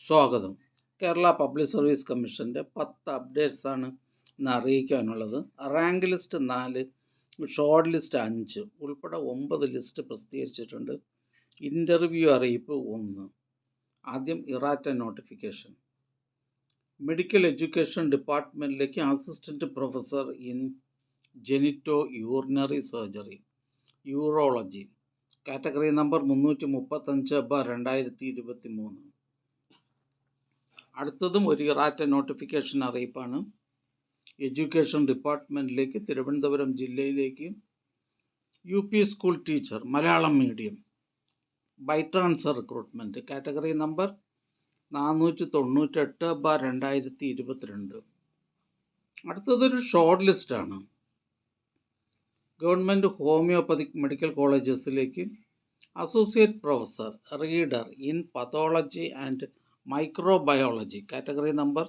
സ്വാഗതം. Kerala public service കമ്മീഷൻ്റെ 10 അപ്ഡേറ്റ്സാണ് ഇന്ന് അറിയിക്കാനുള്ളത്. റാങ്ക് ലിസ്റ്റ് 4, ഷോർട്ട് ലിസ്റ്റ് 5 ഉൾപ്പെടെ 9 ലിസ്റ്റ് പ്രസിദ്ധീകരിച്ചിട്ടുണ്ട്. ഇൻ്റർവ്യൂ അറിയിപ്പ് 1. ആദ്യം ഇറാറ്റ നോട്ടിഫിക്കേഷൻ. മെഡിക്കൽ എഡ്യൂക്കേഷൻ ഡിപ്പാർട്ട്മെൻറ്റിലേക്ക് assistant professor in genito urinary surgery, urology, category number 335/2023. അടുത്തതും ഒരു ഇറാറ്റ നോട്ടിഫിക്കേഷൻ അറിയിപ്പാണ്. എഡ്യൂക്കേഷൻ ഡിപ്പാർട്ട്മെൻറ്റിലേക്ക് തിരുവനന്തപുരം ജില്ലയിലേക്ക് UP school teacher Malayalam medium by transfer recruitment, category number 498/2022. അടുത്തതൊരു ഷോർട്ട് ലിസ്റ്റാണ്. ഗവൺമെൻറ് ഹോമിയോപ്പതിക് മെഡിക്കൽ കോളേജസിലേക്ക് associate professor reader in pathology and microbiology, category number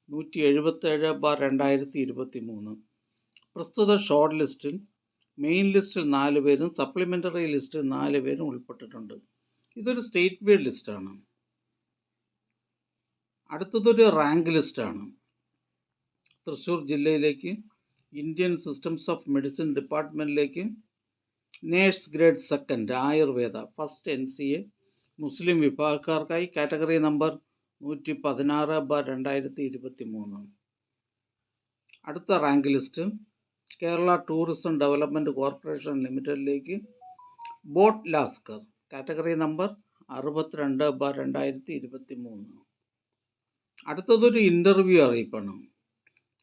177/2023. പ്രസ്തുത short ലിസ്റ്റിൽ മെയിൻ ലിസ്റ്റിൽ 4 പേരും സപ്ലിമെൻ്ററി ലിസ്റ്റിൽ 4 പേരും ഉൾപ്പെട്ടിട്ടുണ്ട്. ഇതൊരു സ്റ്റേറ്റ് വൈഡ് ലിസ്റ്റാണ്. അടുത്തതൊരു റാങ്ക് ലിസ്റ്റാണ്. തൃശ്ശൂർ ജില്ലയിലേക്ക് ഇന്ത്യൻ സിസ്റ്റംസ് ഓഫ് മെഡിസിൻ ഡിപ്പാർട്ട്മെൻറ്റിലേക്ക് nurse grade 2 Ayurveda first NCA Muslim വിഭാഗക്കാർക്കായി, കാറ്റഗറി നമ്പർ 116/2023. അടുത്ത rank list Kerala tourism development corporation ലിമിറ്റഡിലേക്ക് ബോട്ട് ലാസ്കർ, കാറ്റഗറി നമ്പർ 62/2023. അടുത്തതൊരു ഇൻ്റർവ്യൂ അറിയിപ്പാണ്.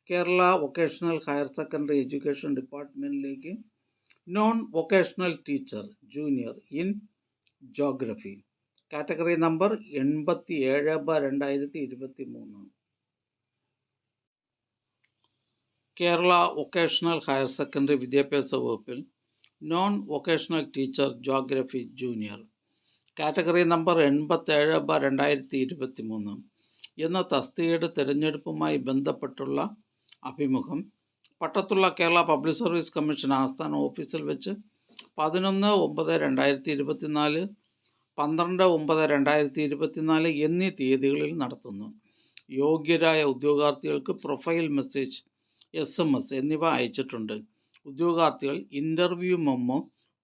Kerala vocational higher secondary education ഡിപ്പാർട്ട്മെൻറ്റിലേക്ക് non vocational teacher junior in geography, category number 87/2023. Kerala vocational higher secondary വിദ്യാഭ്യാസ വകുപ്പിൽ non vocational teacher geography junior, category number 87/2023 എന്ന തസ്തികയുടെ തിരഞ്ഞെടുപ്പുമായി ബന്ധപ്പെട്ടുള്ള അഭിമുഖം പട്ടത്തുള്ള കേരള പബ്ലിക് സർവീസ് കമ്മീഷൻ ആസ്ഥാന ഓഫീസിൽ വെച്ച് 11/9/2024, 12/9/2024 എന്നീ തീയതികളിൽ നടത്തുന്നു. യോഗ്യരായ ഉദ്യോഗാർത്ഥികൾക്ക് പ്രൊഫൈൽ മെസ്സേജ്, SMS എന്നിവ അയച്ചിട്ടുണ്ട്. ഉദ്യോഗാർത്ഥികൾ ഇൻ്റർവ്യൂ മെമ്മോ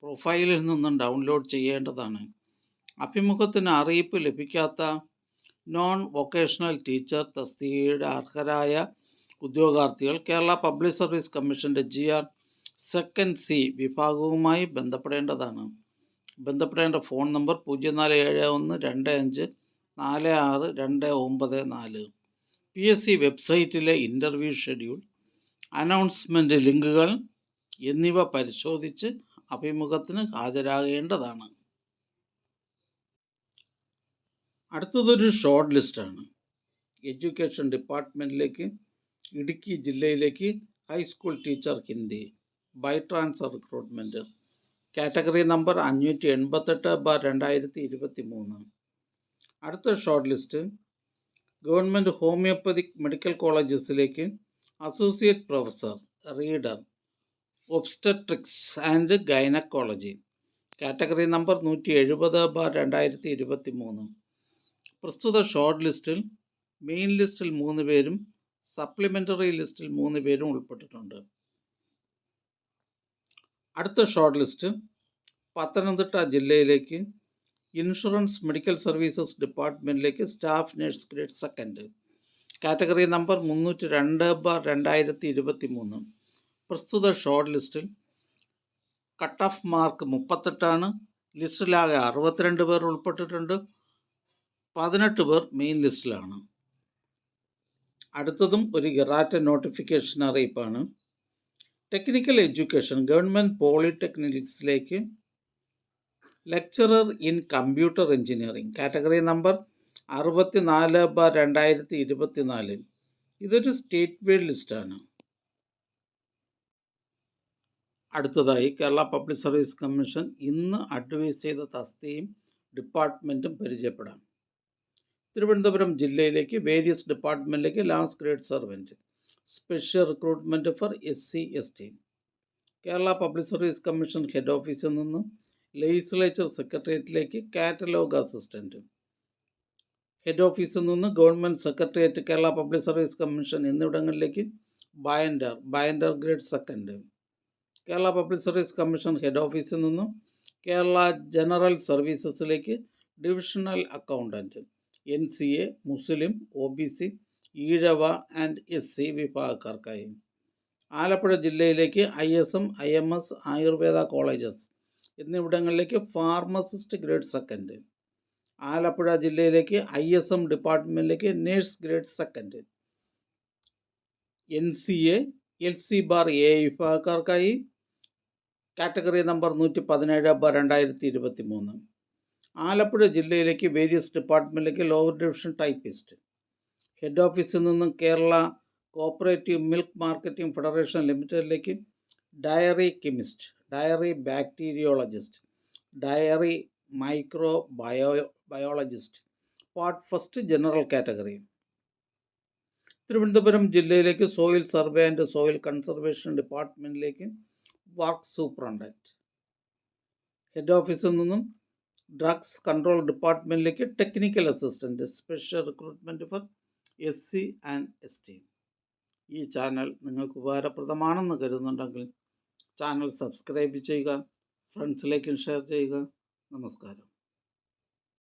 പ്രൊഫൈലിൽ നിന്നും ഡൗൺലോഡ് ചെയ്യേണ്ടതാണ്. അഭിമുഖത്തിന് അറിയിപ്പ് ലഭിക്കാത്ത നോൺ വൊക്കേഷണൽ ടീച്ചർ തസ്തികയുടെ അർഹരായ ഉദ്യോഗാർത്ഥികൾ കേരള പബ്ലിക് സർവീസ് കമ്മീഷൻ്റെ GR സെക്കൻഡ് C വിഭാഗവുമായി ബന്ധപ്പെടേണ്ടതാണ്. ബന്ധപ്പെടേണ്ട ഫോൺ നമ്പർ 047125462994. PSC വെബ്സൈറ്റിലെ ഇൻ്റർവ്യൂ ഷെഡ്യൂൾ, അനൗൺസ്മെൻറ്റ് ലിങ്കുകൾ എന്നിവ പരിശോധിച്ച് അഭിമുഖത്തിന് ഹാജരാകേണ്ടതാണ്. അടുത്തതൊരു ഷോർട്ട് ലിസ്റ്റാണ്. എഡ്യൂക്കേഷൻ ഡിപ്പാർട്ട്മെൻറ്റിലേക്ക് ഇടുക്കി ജില്ലയിലേക്ക് high school teacher Hindi by transfer recruitment, category number 588/2023. അടുത്ത short list government homoeopathic medical കോളേജസിലേക്ക് associate professor reader obstetrics and gynaecology, category number 170/2023. പ്രസ്തുത ഷോർട്ട് ലിസ്റ്റിൽ മെയിൻ ലിസ്റ്റിൽ 3 പേരും സപ്ലിമെൻ്ററി ലിസ്റ്റിൽ 3 പേരും ഉൾപ്പെട്ടിട്ടുണ്ട്. അടുത്ത ഷോർട്ട് ലിസ്റ്റ് പത്തനംതിട്ട ജില്ലയിലേക്ക് ഇൻഷുറൻസ് മെഡിക്കൽ സർവീസസ് ഡിപ്പാർട്ട്മെൻറ്റിലേക്ക് staff nurse grade 2, category number 302/2023. പ്രസ്തുത ഷോർട്ട് ലിസ്റ്റിൽ കട്ട് ഓഫ് മാർക്ക് 38 ലിസ്റ്റിലാകെ 62 പേർ ഉൾപ്പെട്ടിട്ടുണ്ട്. 18 പേർ മെയിൻ ലിസ്റ്റിലാണ്. അടുത്തതും ഒരു ഇറാറ്റ നോട്ടിഫിക്കേഷൻ അറിയിപ്പാണ്. ടെക്നിക്കൽ എഡ്യൂക്കേഷൻ ഗവൺമെൻറ് പോളിടെക്നിക്സിലേക്ക് lecturer in computer engineering, category number 64/2024. ഇതൊരു സ്റ്റേറ്റ് വൈഡ് ലിസ്റ്റാണ്. അടുത്തതായി കേരള പബ്ലിക് സർവീസ് കമ്മീഷൻ ഇന്ന് അഡ്വൈസ് ചെയ്ത തസ്തികയും ഡിപ്പാർട്ട്മെൻറ്റും പരിചയപ്പെടാം. തിരുവനന്തപുരം ജില്ലയിലേക്ക് വേരിയസ് ഡിപ്പാർട്ട്മെൻറ്റിലേക്ക് last grade servant special recruitment for SC/ST, Kerala public service commission head ഓഫീസിൽ നിന്നും ലെജിസ്ലേച്ചർ സെക്രട്ടേറിയറ്റിലേക്ക് കാറ്റലോഗ് അസിസ്റ്റൻറ്റ്, ഹെഡ് ഓഫീസിൽ നിന്ന് government secretariat, Kerala public service commission എന്നിവിടങ്ങളിലേക്ക് binder grade second. Kerala public service commission head ഓഫീസിൽ നിന്നും കേരള ജനറൽ സർവീസസിലേക്ക് divisional accountant, NCA, Muslim, OBC, Ezhava and SC വിഭാഗക്കാർക്കായി. ആലപ്പുഴ ജില്ലയിലേക്ക് ISM, IMS, ആയുർവേദ കോളേജസ് എന്നിവിടങ്ങളിലേക്ക് ഫാർമസിസ്റ്റ് ഗ്രേഡ് സെക്കൻഡ്. ആലപ്പുഴ ജില്ലയിലേക്ക് ISM ഡിപ്പാർട്ട്മെൻറ്റിലേക്ക് nurse grade second. NCA, LC/A വിഭാഗക്കാർക്കായി കാറ്റഗറി നമ്പർ 117/2023. ആലപ്പുഴ ജില്ലയിലേക്ക് വേരിയസ് ഡിപ്പാർട്ട്മെൻറ്റിലേക്ക് ലോവർ ഡിവിഷൻ ടൈപ്പിസ്റ്റ്. ഹെഡ് ഓഫീസിൽ നിന്നും Kerala cooperative milk marketing federation ലിമിറ്റഡിലേക്ക് dairy chemist, dairy bacteriologist, dairy biologist, part first general category. Thiruvananthapuram ജില്ലയിലേക്ക് soil survey and soil conservation ഡിപ്പാർട്ട്മെൻറ്റിലേക്ക് work superintendent. Head ഓഫീസിൽ നിന്നും ഡ്രഗ്സ് കൺട്രോൾ ഡിപ്പാർട്ട്മെൻറ്റിലേക്ക് technical assistant, special recruitment for SC and ST. ഈ channel നിങ്ങൾക്ക് ഉപകാരപ്രദമാണെന്ന് കരുതുന്നുണ്ടെങ്കിൽ channel subscribe ചെയ്യുക, ഫ്രണ്ട്സിലേക്കും share ചെയ്യുക. നമസ്കാരം.